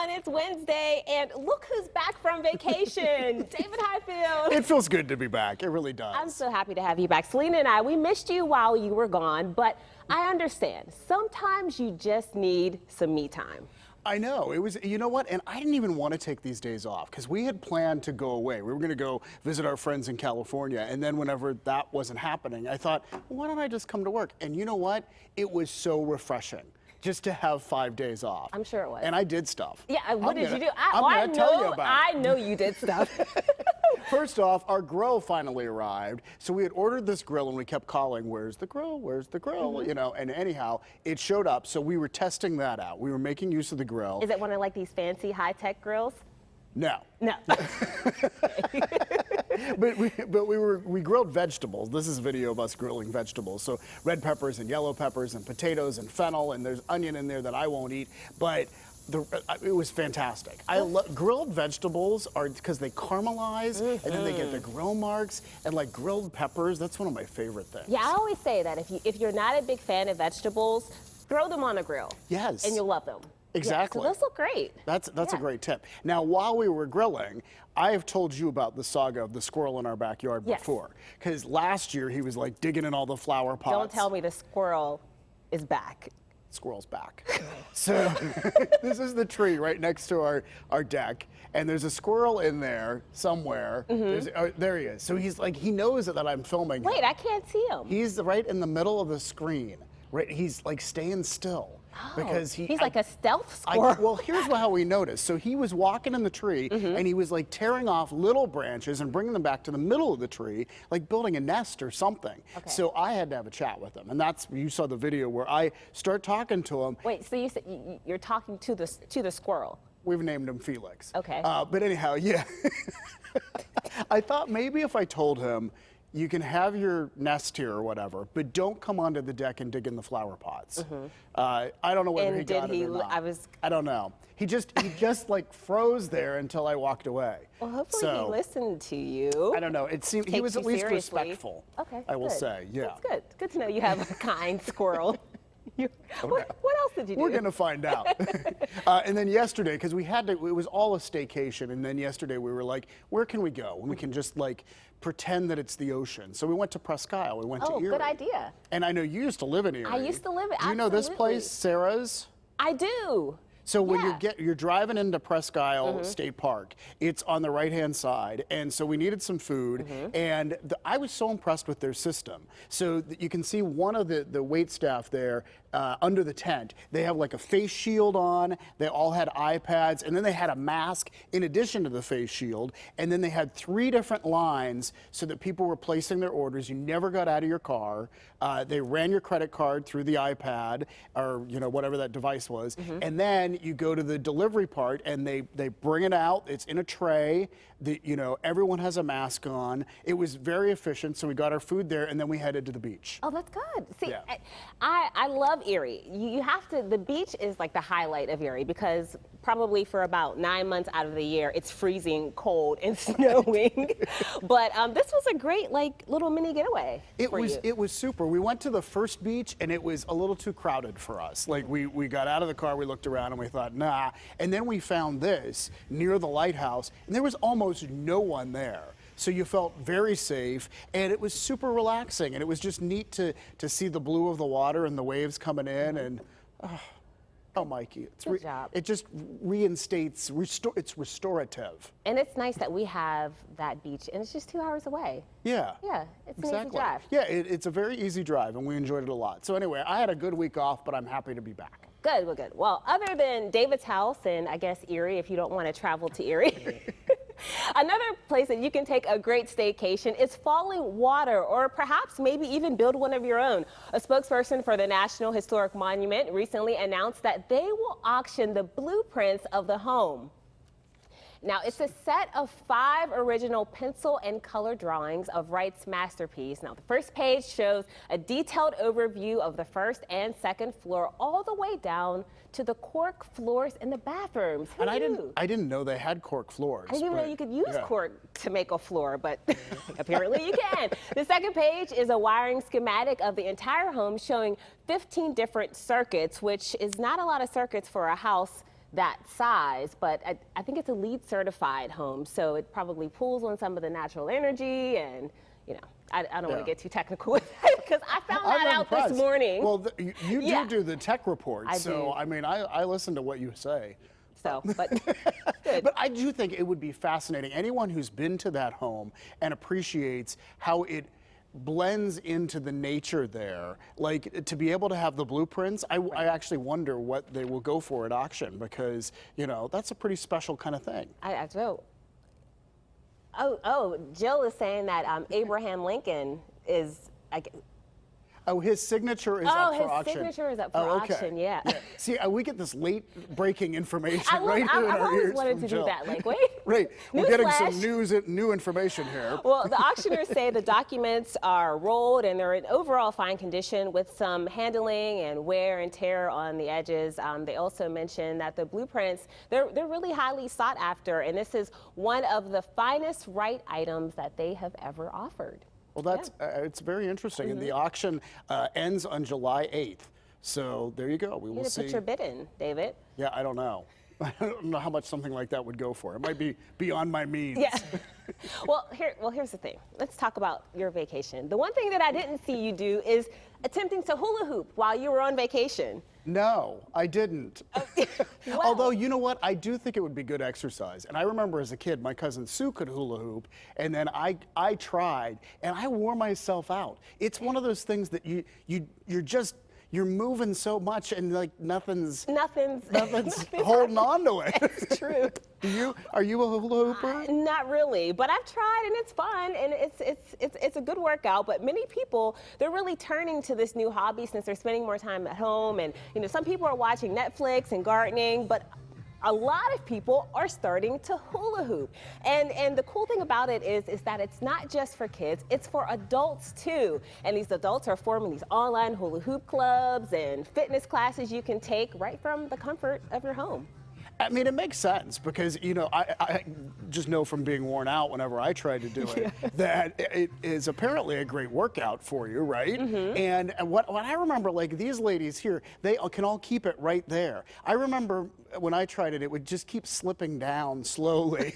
everyone. It's Wednesday, and look who's back from vacation. David Highfield. It feels good to be back. It really does. I'm so happy to have you back. Selena and I, we missed you while you were gone, but I understand. Sometimes you just need some me time. I know. It was, you know what? And I didn't even want to take these days off because we had planned to go away. We were going to go visit our friends in California. And then whenever that wasn't happening, I thought, well, why don't I just come to work? And you know what? It was so refreshing just to have 5 days off. I'm sure it was. And I did stuff. Yeah, what did you do? I'm going to tell you about it. I know you did stuff. First off, our grill finally arrived. So we had ordered this grill and we kept calling, where's the grill? Where's the grill? You know, and anyhow, it showed up. So we were testing that out. We were making use of the grill. Is it one of like these fancy high-tech grills? No. No. But we grilled vegetables. This is a video of us grilling vegetables. So red peppers and yellow peppers and potatoes and fennel, and there's onion in there that I won't eat. But it was fantastic. I love grilled vegetables are because they caramelize and then they get the grill marks, and like grilled peppers, that's one of my favorite things. Yeah, I always say that if you're not a big fan of vegetables, throw them on a grill. Yes. And you'll love them. Exactly. Yeah, so those look great. That's a great tip. Now, while we were grilling, I have told you about the saga of the squirrel in our backyard before. Because last year he was like digging in all the flower pots. Don't tell me the squirrel is back. Squirrel's back. So this is the tree right next to our deck, and there's a squirrel in there somewhere. There he is. So he's like, he knows that I'm filming him. Wait, I can't see him. He's right in the middle of the screen. Right, he's like staying still. Oh, because he's like a stealth squirrel. Well, here's how we noticed. So he was walking in the tree, and he was like tearing off little branches and bringing them back to the middle of the tree, like building a nest or something. Okay. So I had to have a chat with him, and you saw the video where I start talking to him. Wait, so you said you're talking to the squirrel? We've named him Felix. Okay. But anyhow, yeah. I thought maybe if I told him, you can have your nest here or whatever, but don't come onto the deck and dig in the flower pots. I don't know whether he got it or not. I don't know. He just like froze there until I walked away. Well, hopefully he listened to you. I don't know. It seemed he was at least respectful. Okay, I will say, yeah. That's good. It's good to know you have a kind squirrel. What else did you do? We're going to find out. And then yesterday, because it was all a staycation, and then yesterday we were like, where can we go? And we can just like pretend that it's the ocean. So we went to Presque Isle. We went to Erie. Oh, good idea. And I know you used to live in Erie. I used to live in, Do you know this place, Sarah's? I do. So when you're driving into Presque Isle State Park, it's on the right-hand side, and so we needed some food, and I was so impressed with their system. So you can see one of the wait staff there under the tent. They have like a face shield on. They all had iPads, and then they had a mask in addition to the face shield, and then they had 3 different lines so that people were placing their orders. You never got out of your car. They ran your credit card through the iPad or whatever that device was, and then you go to the delivery part and they bring it out. It's in a tray. Everyone has a mask on. It was very efficient, so we got our food there and then we headed to the beach. Oh, that's good. See, I love Erie. You have to, the beach is like the highlight of Erie because probably for about 9 months out of the year, it's freezing cold and snowing. But this was a great like little mini getaway. It was super. We went to the first beach and it was a little too crowded for us. Like we got out of the car, we looked around and we thought, nah. And then we found this near the lighthouse and there was almost no one there. So you felt very safe, and it was super relaxing, and it was just neat to see the blue of the water and the waves coming in, and oh, Mikey, Good job. It just reinstates, it's restorative. And it's nice that we have that beach, and it's just 2 hours away. Yeah. Yeah, it's an easy drive. Yeah, it's a very easy drive, and we enjoyed it a lot. So anyway, I had a good week off, but I'm happy to be back. Good, well, good. Well, other than David's house and I guess Erie, if you don't want to travel to Erie, another place that you can take a great staycation is Falling Water, or perhaps maybe even build one of your own. A spokesperson for the National Historic Monument recently announced that they will auction the blueprints of the home. Now, it's a set of 5 original pencil and color drawings of Wright's masterpiece. Now, the first page shows a detailed overview of the first and second floor all the way down to the cork floors in the bathrooms. Who knew? I didn't know they had cork floors. I didn't even know you could use cork to make a floor, but apparently you can. The second page is a wiring schematic of the entire home showing 15 different circuits, which is not a lot of circuits for a house that size, but I think it's a LEED certified home, so it probably pulls on some of the natural energy, and you know, I don't want to get too technical with it because I found that out impressed. this morning. Well, you do the tech reports, do. I mean, I listen to what you say. So, but good. But I do think it would be fascinating. Anyone who's been to that home and appreciates how it blends into the nature there, like to be able to have the blueprints, I actually wonder what they will go for at auction, because, you know, that's a pretty special kind of thing. I do. Oh, Jill is saying that Abraham Lincoln is, Oh, his signature is up for auction. Oh, his signature is up for auction, yeah. See, we get this late breaking information I've here in our ears. I've always wanted from to Jill. do that. Like, wait. Right, we're getting some Newsflash. new information here. Well, the auctioneers say the documents are rolled and they're in overall fine condition with some handling and wear and tear on the edges. They also mentioned that the blueprints, they're really highly sought after, and this is one of the finest right items that they have ever offered. Well, that's it's very interesting, and the auction ends on July 8th. So there you go. We will see. Put your bid in, David. Yeah, I don't know. I don't know how much something like that would go for. It might be beyond my means. Yeah. Well, here's the thing. Let's talk about your vacation. The one thing that I didn't see you do is attempting to hula hoop while you were on vacation. No, I didn't. Well, Although, you know what? I do think it would be good exercise. And I remember as a kid, my cousin Sue could hula hoop, and then I tried, and I wore myself out. It's one of those things that you're moving so much, and like nothing's holding on to it. It's true. Are you a hula hooper? Not really, but I've tried, and it's fun, and it's a good workout. But many people, they're really turning to this new hobby since they're spending more time at home, and you know, some people are watching Netflix and gardening, but a lot of people are starting to hula hoop. And the cool thing about it is that it's not just for kids, it's for adults too. And these adults are forming these online hula hoop clubs and fitness classes you can take right from the comfort of your home. I mean, it makes sense because, you know, I just know from being worn out whenever I try to do it that it is apparently a great workout for you, right? And what I remember, like these ladies here, they can all keep it right there. I remember when I tried it, it would just keep slipping down slowly.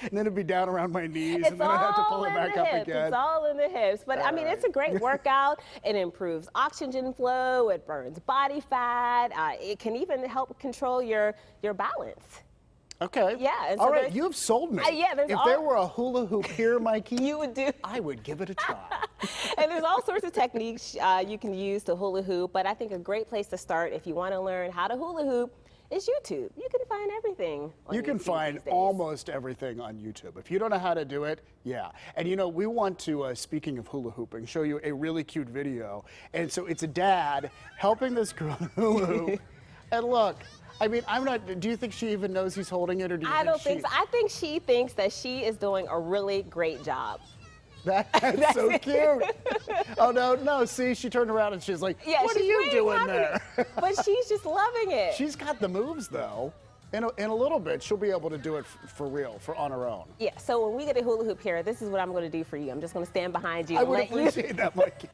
And then it'd be down around my knees, and then I'd have to pull it back up again. It's all in the hips. But I mean, it's a great workout. It improves oxygen flow. It burns body fat. It can even help control your balance. Okay. Yeah. And so all right, you have sold me. If there were a hula hoop here, Mikey, you would do. I would give it a try. And there's all sorts of techniques you can use to hula hoop, but I think a great place to start if you want to learn how to hula hoop is YouTube. You can find everything on You can YouTube find these days. almost everything on YouTube. If you don't know how to do it, yeah. And you know, we want to, speaking of hula hooping, show you a really cute video. And so it's a dad helping this girl hula hoop. And look, I mean, do you think she even knows he's holding it, or do you I don't think so. I think she thinks that she is doing a really great job. That's so cute. Oh, no, see, she turned around and she's like, what are you doing there? But she's just loving it. She's got the moves, though. In a little bit, she'll be able to do it for real, on her own. Yeah, so when we get a hula hoop here, this is what I'm going to do for you. I'm just going to stand behind you. I would appreciate that, Mikey.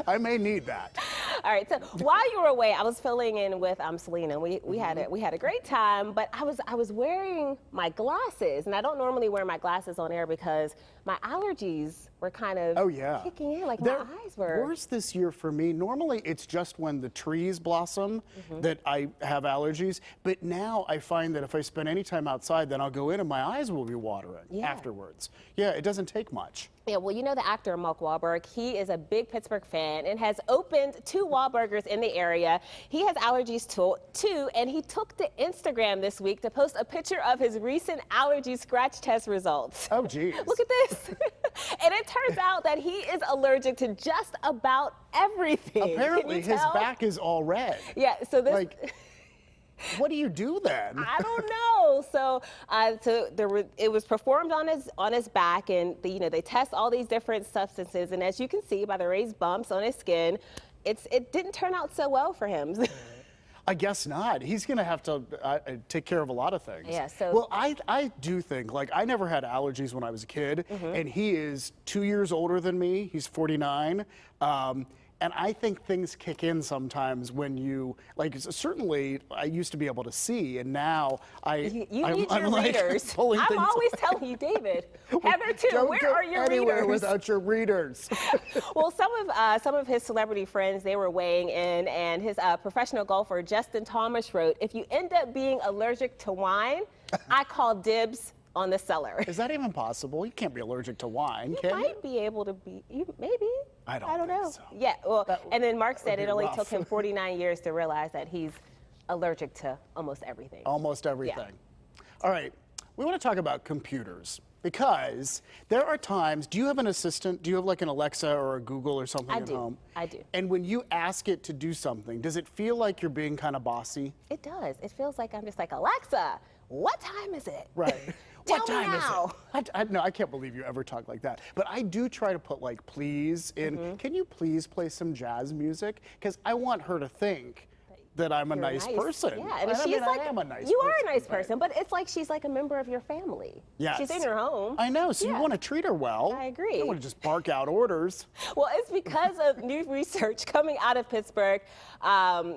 I may need that. All right, so while you were away, I was filling in with Selena. We had a great time, but I was wearing my glasses, and I don't normally wear my glasses on air because my allergies were kind of kicking in, like my eyes were. Worse this year for me. Normally, it's just when the trees blossom that I have allergies, but now I find that if I spend any time outside, then I'll go in and my eyes will be watering afterwards. Yeah, it doesn't take much. Yeah, well, you know the actor Mark Wahlberg, he is a big Pittsburgh fan and has opened 2 Wahlburgers in the area. He has allergies too, and he took to Instagram this week to post a picture of his recent allergy scratch test results. Oh, geez. Look at this. And it turns out that he is allergic to just about everything. Apparently, his back is all red. Yeah, so this... What do you do then? I don't know. So, it was performed on his back, and they test all these different substances, and as you can see by the raised bumps on his skin, it didn't turn out so well for him. I guess not. He's going to have to take care of a lot of things. Yeah. So. Well, I do think, like, I never had allergies when I was a kid, and he is 2 years older than me. He's 49. And I think things kick in sometimes when you, like, certainly I used to be able to see, and now You need your readers. pulling I'm things always telling you, David. Heather, too, Don't where go are your anywhere readers? without your readers. Well, some of his celebrity friends, they were weighing in, and his professional golfer, Justin Thomas, wrote, "If you end up being allergic to wine, I call dibs on the cellar." Is that even possible? You can't be allergic to wine, can you? Might be able to be, maybe. I don't know. think so. Yeah, well, and then Mark said would it be only rough. took him 49 years to realize that he's allergic to almost everything. Almost everything. All right, we want to talk about computers because there are times, do you have an assistant? Do you have like an Alexa or a Google or something at home? I do. And when you ask it to do something, does it feel like you're being kind of bossy? It does. It feels like I'm just like, Alexa, what time is it? Right. Tell What me time now. is it? No, I can't believe you ever talk like that. But I do try to put like please in. Can you please play some jazz music? Because I want her to think that I'm a You're nice person. Yeah, and I she's mean, like, I am a nice you person. are a nice but- person, but it's like she's like a member of your family. Yes. She's in your home. I know, so you Yeah. want to treat her well. I agree. You don't want to just bark out orders. Well, it's because of new research coming out of Pittsburgh.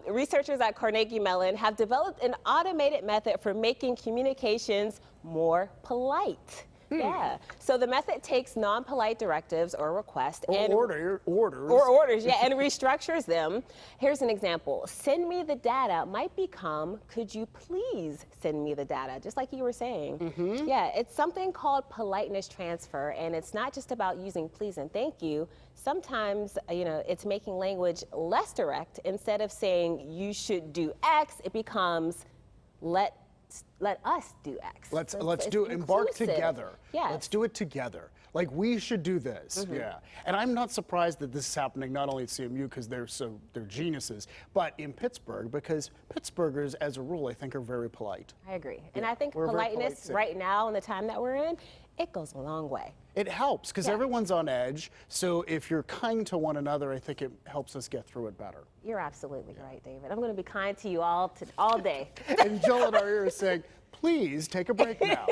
Researchers at Carnegie Mellon have developed an automated method for making communications more polite. Yeah. So the method takes non-polite directives or requests and Orders. and restructures them. Here's an example. Send me the data might become, could you please send me the data? Just like you were saying. Yeah, it's something called politeness transfer, and it's not just about using please and thank you. Sometimes, it's making language less direct. Instead of saying you should do X, it becomes let us do X. Let's It's do it. Embark inclusive. together. Yes. Let's do it together. Like we should do this. Yeah. And I'm not surprised that this is happening not only at CMU because they're geniuses, but in Pittsburgh because Pittsburghers, as a rule, I think are very polite. I agree. And I think we're a very polite politeness city. right now in the time that we're in, it goes a long way. It helps because Yeah. everyone's on edge. So if you're kind to one another, I think it helps us get through it better. You're absolutely right, David. I'm going to be kind to you all day. And Jill in our ear is saying, please take a break now.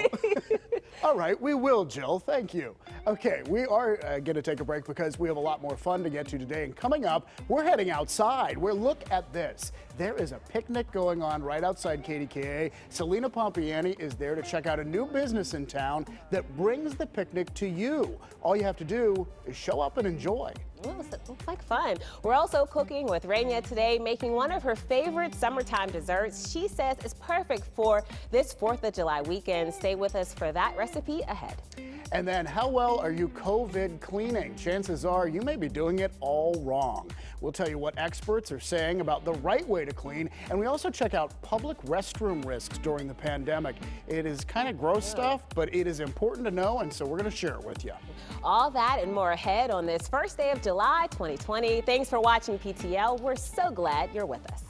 All right, we will, Jill. Thank you. Okay, we are going to take a break because we have a lot more fun to get to today. And coming up, we're heading outside. Look at this. There is a picnic going on right outside KDKA. Selena Pompiani is there to check out a new business in town that brings the picnic to you. All you have to do is show up and enjoy. Well, it looks like fun. We're also cooking with RANIA today, making one of her favorite summertime desserts. She says it's perfect for this 4th of July weekend. Stay with us for that recipe ahead. And then, how well are you COVID cleaning? Chances are you may be doing it all wrong. We'll tell you what experts are saying about the right way to clean, and we also check out public restroom risks during the pandemic. It is kind of gross stuff, but it is important to know, and so we're going to share it with you. All that and more ahead on this first day of July 2020. Thanks for watching PTL. We're so glad you're with us.